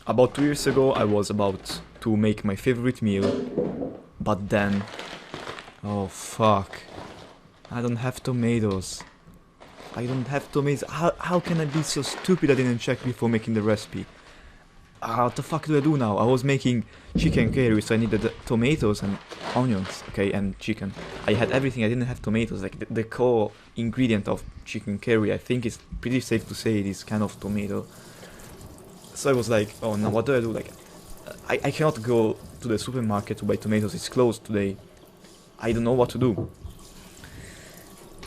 About 2 years ago, I was about to make my favorite meal, but then, oh fuck, I don't have tomatoes. I don't have tomatoes. How can I be so stupid I didn't check before making the recipe? What the fuck do I do now? I was making chicken curry, so I needed tomatoes and onions, okay, and chicken. I had everything, I didn't have tomatoes. Like the core ingredient of chicken curry, I think it's pretty safe to say it is kind of tomato. So I was like, oh no, what do I do? Like, I cannot go to the supermarket to buy tomatoes, it's closed today. I don't know what to do.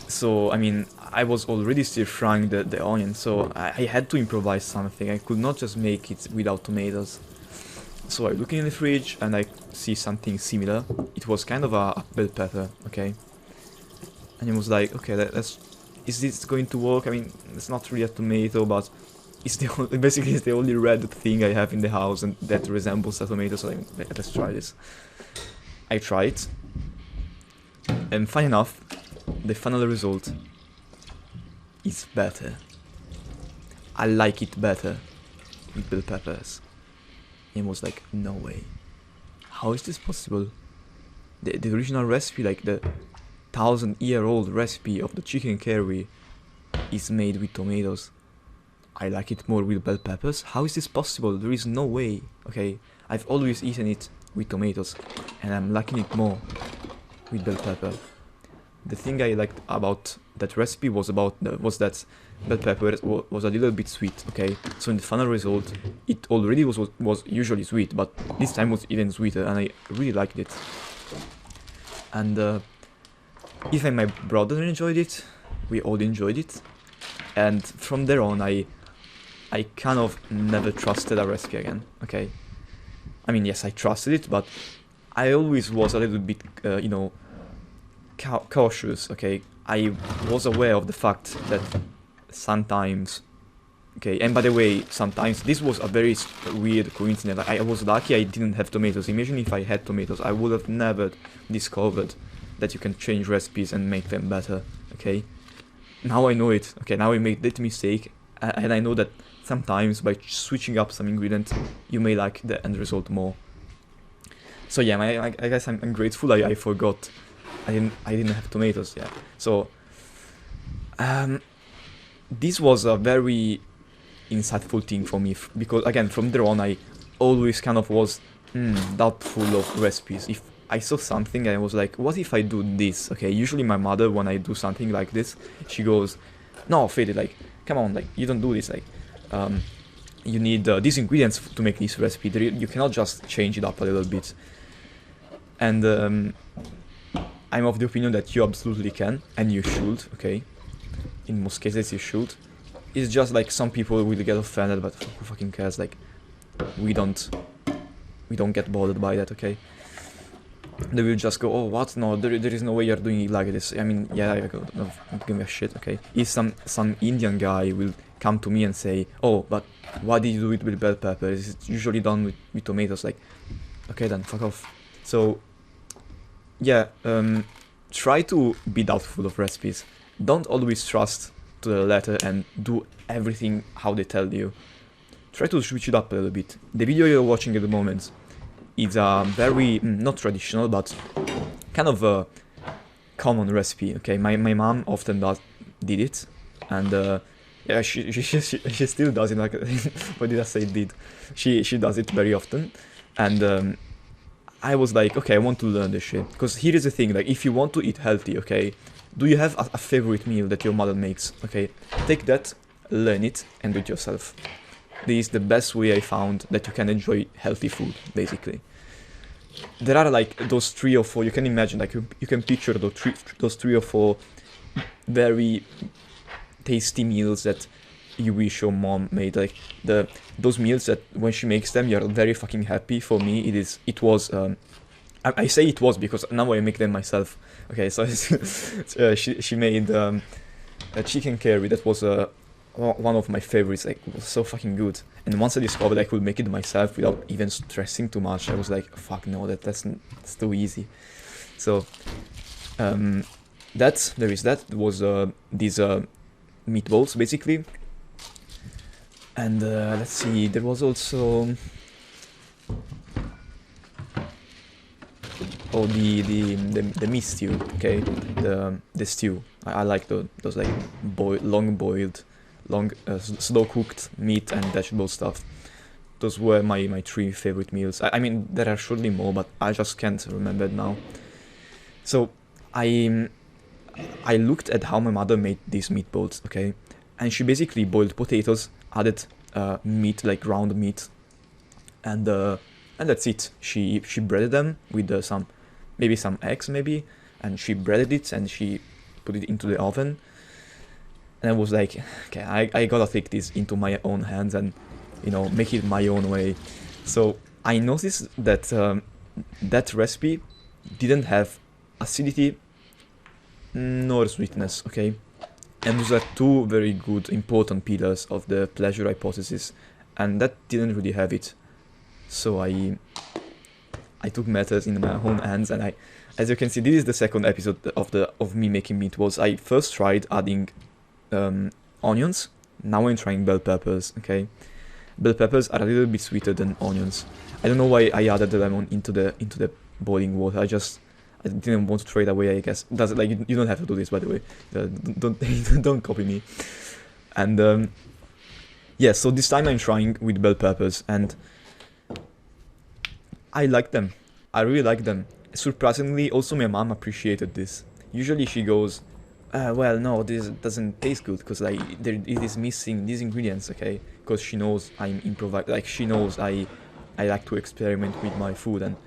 So, I mean, I was already stir frying the onion, so I had to improvise something. I could not just make it without tomatoes. So I look in the fridge and I see something similar. It was kind of a bell pepper, okay? And it was like, okay, is this going to work? I mean, it's not really a tomato, but it's basically it's the only red thing I have in the house and that resembles a tomato, so let's try this. I try it, and funny enough, the final result is better. I like it better with bell peppers. It was like, no way. How is this possible? The original recipe, like the 1,000-year-old recipe of the chicken curry, is made with tomatoes. I like it more with bell peppers. How is this possible? There is no way. Okay, I've always eaten it with tomatoes, and I'm liking it more with bell pepper. The thing I liked about that recipe was that bell pepper was a little bit sweet. Okay, so in the final result, it already was usually sweet, but this time was even sweeter, and I really liked it. And even my brother enjoyed it. We all enjoyed it, and from there on, I kind of never trusted a recipe again. Okay, I mean, yes, I trusted it, but I always was a little bit, cautious. Okay, I was aware of the fact that sometimes, okay, and by the way, sometimes this was a very weird coincidence. I was lucky I didn't have tomatoes. Imagine if I had tomatoes, I would have never discovered that you can change recipes and make them better. Okay, now I know it. Okay, now I made that mistake, and I know that sometimes by switching up some ingredient, you may like the end result more. So yeah, I guess I'm grateful I forgot. I didn't have tomatoes. Yeah. So this was a very insightful thing for me, because again, from there on, I always kind of was doubtful of recipes. If I saw something, I was like, what if I do this? Okay, usually my mother, when I do something like this, she goes, no, Fede, like, come on, like, you don't do this, like, you need these ingredients to make this recipe. You cannot just change it up a little bit. And I'm of the opinion that you absolutely can, and you should, okay? In most cases, you should. It's just like some people will get offended, but who fucking cares? Like, we don't get bothered by that, okay? They will just go, oh, what? No, there is no way you're doing it like this. I mean, yeah, I don't give a shit, okay? If some Indian guy will come to me and say, oh, but why did you do it with bell pepper? It's usually done with tomatoes. Like, okay, then fuck off. So, yeah, try to be doubtful of recipes. Don't always trust to the letter and do everything how they tell you. Try to switch it up a little bit. The video you're watching at the moment is a very, not traditional, but kind of a common recipe, okay? My mom often did it, and yeah, she still does it, like, what did I say did? She does it very often, and I was like, okay, I want to learn this shit. Because here is the thing, like, if you want to eat healthy, okay, do you have a favorite meal that your mother makes? Okay, take that, learn it, and do it yourself. This is the best way I found that you can enjoy healthy food, basically. There are like those 3 or 4, you can imagine, like you can picture those 3 or 4 very tasty meals that you wish your mom made, like those meals that when she makes them you're very fucking happy. For me it was I say it was because now I make them myself. Okay, so she made a chicken curry that was one of my favorites. Like, it was so fucking good, and once I discovered I could make it myself without even stressing too much, I was like, fuck no, that's too easy. So there was these meatballs basically. And let's see, there was also the meat stew, okay, the stew. I like those like long boiled, slow cooked meat and vegetable stuff. Those were my three favorite meals. I mean, there are surely more, but I just can't remember it now. So I looked at how my mother made these meatballs, okay, and she basically boiled potatoes, added meat, like ground meat, and that's it. She breaded them with some eggs maybe, and she breaded it and she put it into the oven. And I was like, okay, I gotta take this into my own hands and make it my own way. So I noticed that that recipe didn't have acidity nor sweetness, okay? And those are two very good, important pillars of the pleasure hypothesis, and that didn't really have it. So I took matters in my own hands, and as you can see, this is the second episode of me making meatballs. I first tried adding onions. Now I'm trying bell peppers, okay? Bell peppers are a little bit sweeter than onions. I don't know why I added the lemon into the boiling water. I didn't want to throw it away, I guess. You don't have to do this, by the way. Don't copy me. And yeah, so this time I'm trying with bell peppers, and I like them. I really like them. Surprisingly, also my mom appreciated this. Usually she goes, well, no, this doesn't taste good because like it is missing these ingredients, okay? Because she knows I'm improvise, like she knows I like to experiment with my food, and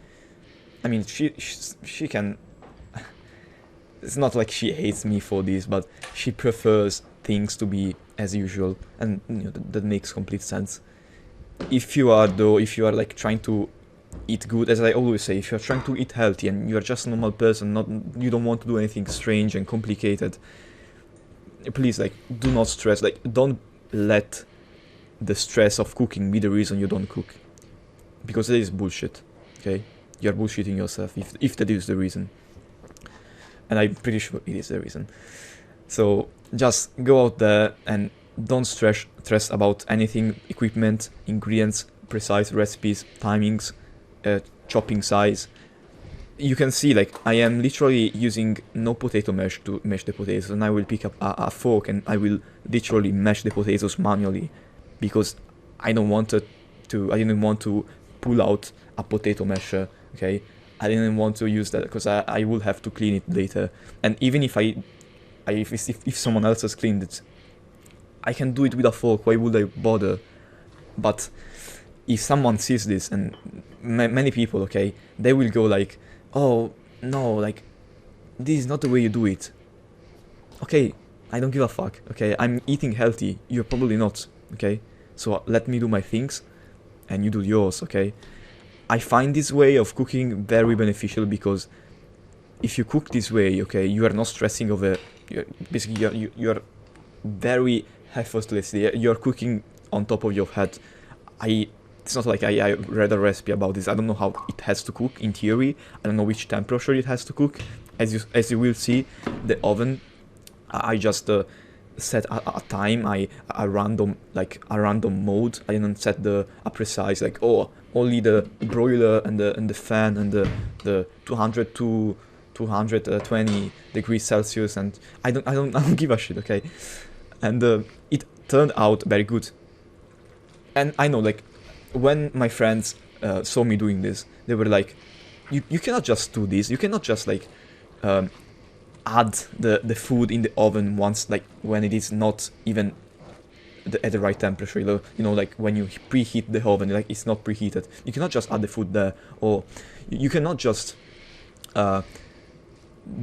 I mean she can. It's not like she hates me for this, but she prefers things to be as usual, and that makes complete sense. If you are like trying to eat good, as I always say, if you're trying to eat healthy and you're just a normal person, you don't want to do anything strange and complicated, please, like, do not stress. Like, don't let the stress of cooking be the reason you don't cook, because that is bullshit. Okay, you're bullshitting yourself if that is the reason, and I'm pretty sure it is the reason. So just go out there and don't stress about anything: equipment, ingredients, precise recipes, timings, chopping size. You can see, like, I am literally using no potato mash to mash the potatoes, and I will pick up a fork and I will literally mash the potatoes manually, because I didn't want to pull out a potato masher, okay? I didn't want to use that because I will have to clean it later, and even if if someone else has cleaned it, I can do it with a fork. Why would I bother? But if someone sees this, and many people, okay, they will go like, oh no, like, this is not the way you do it. Okay, I don't give a fuck, okay? I'm eating healthy, you're probably not, okay? So let me do my things and you do yours, okay? I find this way of cooking very beneficial, because if you cook this way, okay, you are not stressing over, you're very effortlessly, you're cooking on top of your head. It's not like I read a recipe about this. I don't know how it has to cook in theory. I don't know which temperature it has to cook. As you will see, the oven, I just set a time, a random mode. I didn't set a precise, like, oh, only the broiler and the fan and the 200 to 220 degrees Celsius, and I don't give a shit, okay? And it turned out very good. And I know, like, when my friends saw me doing this, they were like, you cannot just do this. You cannot just, like, add the food in the oven once, like, when it is not even at the right temperature. Like, when you preheat the oven, like, it's not preheated. You cannot just add the food there, or you cannot just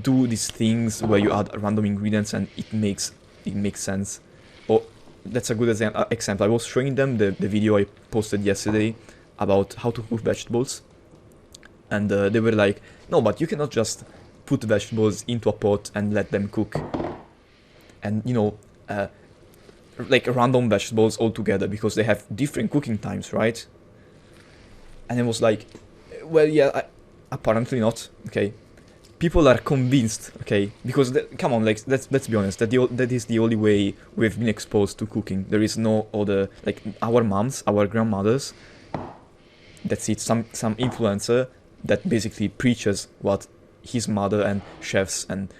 do these things where you add random ingredients and it makes sense. Or that's a good example. I was showing them the video I posted yesterday about how to cook vegetables, and they were like, no, but you cannot just put vegetables into a pot and let them cook, and like random vegetables all together, because they have different cooking times, right? And it was like, well, yeah, apparently not, okay? people are convinced, okay, because come on, like let's be honest, that is the only way we've been exposed to cooking. There is no other, like our moms, our grandmothers. That's it. Some influencer that basically preaches what his mother and chefs and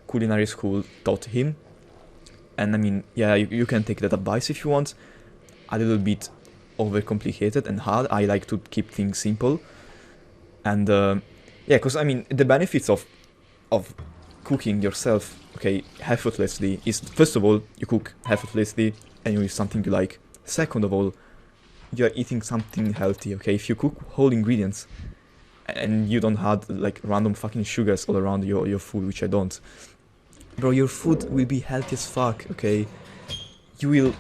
culinary school taught him. And I mean, yeah, you can take that advice if you want. A little bit overcomplicated and hard. I like to keep things simple. And yeah, because I mean, the benefits of cooking yourself, okay, effortlessly is, first of all, you cook effortlessly and you eat something you like. Second of all, you're eating something healthy, okay? If you cook whole ingredients and you don't add like random fucking sugars all around your food, which I don't, bro, your food will be healthy as fuck, okay? You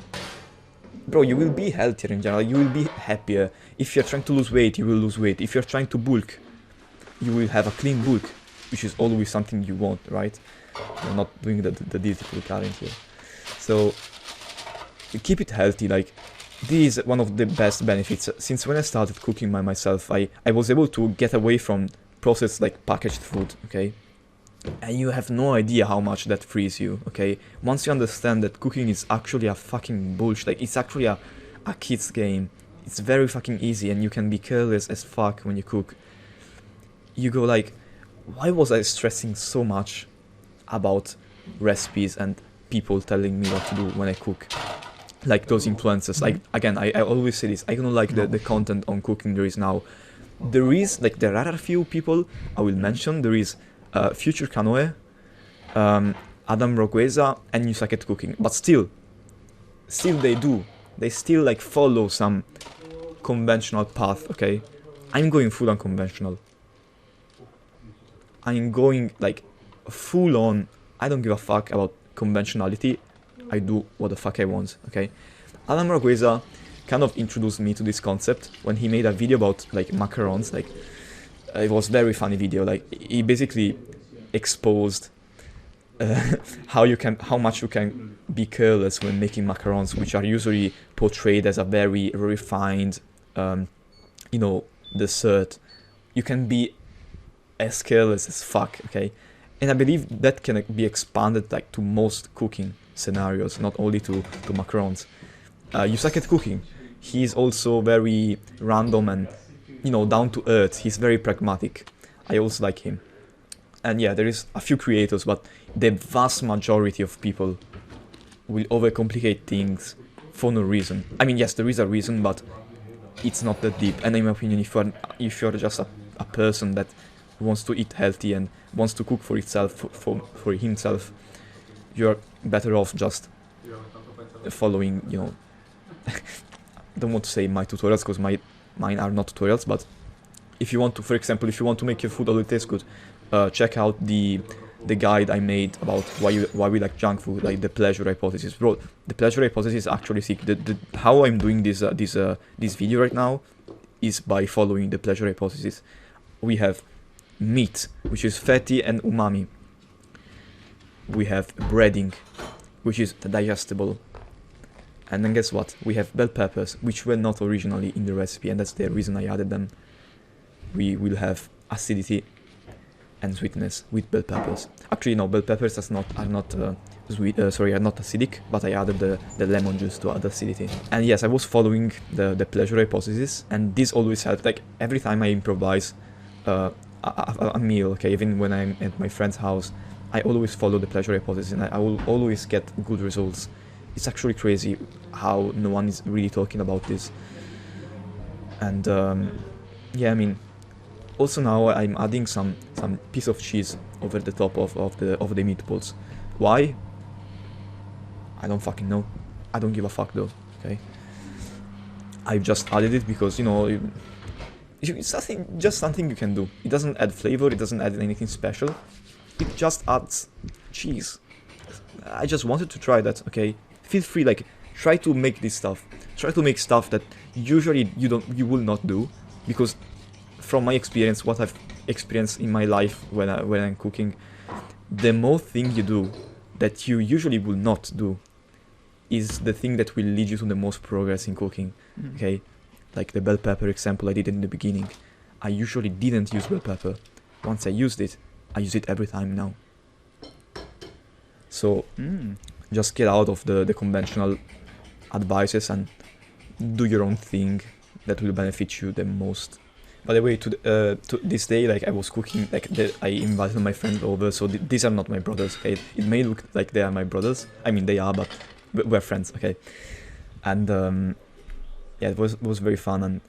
will be healthier in general, you will be happier. If you're trying to lose weight, you will lose weight. If you're trying to bulk, you will have a clean bulk, which is always something you want, right? You're not doing the dirty current here. So, you keep it healthy, like, this is one of the best benefits. Since when I started cooking by myself, I was able to get away from processed, like, packaged food, okay? And you have no idea how much that frees you, okay? Once you understand that cooking is actually a fucking bullshit, like, it's actually a kid's game. It's very fucking easy and you can be careless as fuck when you cook. You go like, why was I stressing so much about recipes and people telling me what to do when I cook? Like those influencers. Like, again, I always say this, I don't like the content on cooking there is now. There are a few people I will mention. There is Future Canoe, Adam Rogueza, and Newsaket Cooking. But still they still like follow some conventional path, okay? I'm going full unconventional. I'm going like full on, I don't give a fuck about conventionality. I do what the fuck I want, okay? Adam Rogueza kind of introduced me to this concept when he made a video about like macarons. Like, it was very funny video. Like, he basically exposed how much you can be careless when making macarons, which are usually portrayed as a very refined, dessert. You can be as careless as fuck, okay? And I believe that can be expanded like to most cooking scenarios, not only to macarons. Yusaket Cooking, he's also very random and, down to earth. He's very pragmatic. I also like him. And yeah, there is a few creators, but the vast majority of people will overcomplicate things for no reason. I mean, yes, there is a reason, but it's not that deep. And in my opinion, if you're just a person that wants to eat healthy and wants to cook for itself, for himself, you're better off just following, don't want to say my tutorials because mine are not tutorials, but if you want to, for example, if you want to make your food always taste good, check out the guide I made about why we like junk food, like the pleasure hypothesis. Bro, the pleasure hypothesis is actually sick. How I'm doing this video right now is by following the pleasure hypothesis. We have meat, which is fatty and umami. We have breading, which is digestible. And then guess what? We have bell peppers, which were not originally in the recipe, and that's the reason I added them. We will have acidity and sweetness with bell peppers. Actually, no, bell peppers are not acidic, but I added the lemon juice to add acidity. And yes, I was following the pleasure hypothesis, and this always helped. Like, every time I improvise a meal, okay, even when I'm at my friend's house, I always follow the pleasure hypothesis, and I will always get good results. It's actually crazy how no one is really talking about this. And yeah, I mean, also now I'm adding some piece of cheese over the top of the meatballs. Why? I don't fucking know. I don't give a fuck though. Okay. I've just added it because it's just something you can do. It doesn't add flavor. It doesn't add anything special. It just adds cheese. I just wanted to try that. Okay. Feel free, like, try to make this stuff. Try to make stuff that usually you will not do, because from my experience, what I've experienced in my life when I'm cooking, the more thing you do that you usually will not do is the thing that will lead you to the most progress in cooking. Okay, like the bell pepper example I did in the beginning. I usually didn't use bell pepper. Once I used it, I use it every time now. So just get out of the conventional advices and do your own thing that will benefit you the most. By the way, to this day, like I was cooking, like I invited my friends over, so these are not my brothers, okay? It may look like they are my brothers. I mean, they are, but we're friends, okay? And yeah, it was very fun, and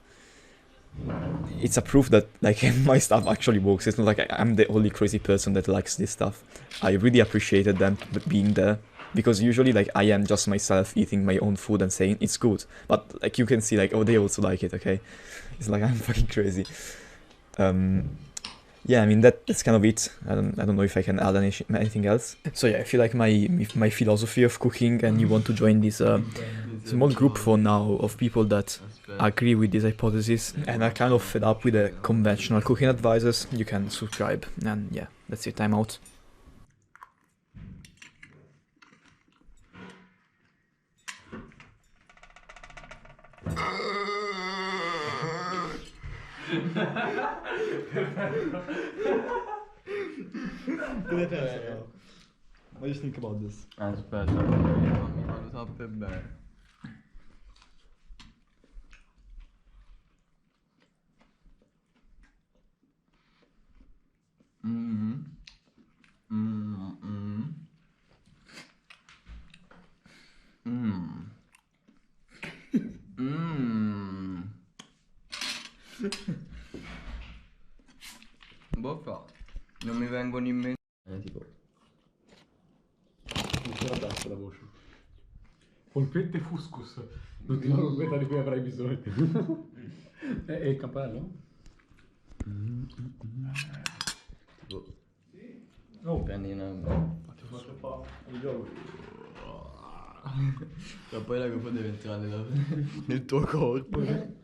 it's a proof that like my stuff actually works. It's not like I'm the only crazy person that likes this stuff. I really appreciated them being there, because usually like I am just myself eating my own food and saying it's good, but like you can see like, oh, they also like it, okay? It's like I'm fucking crazy. Yeah, I mean that's kind of it. I don't know if I can add anything else. So yeah, I feel like my philosophy of cooking, and you want to join this small group for now of people that agree with this hypothesis and are kind of fed up with the conventional cooking advices, you can subscribe. And yeah, that's it. I'm out. What do you think about this? Aspetta, mi fanno sappe bene. Boffa, non mi vengono in mente. Tipo. Non ce la dà la voce. Polpette fuscus. L'ultima polpetta di cui avrai bisogno. E il campanello? Tipo. Oh. Prendi una. Faccio fa il yogurt. Ma poi la copa deve entrare nel tuo corpo.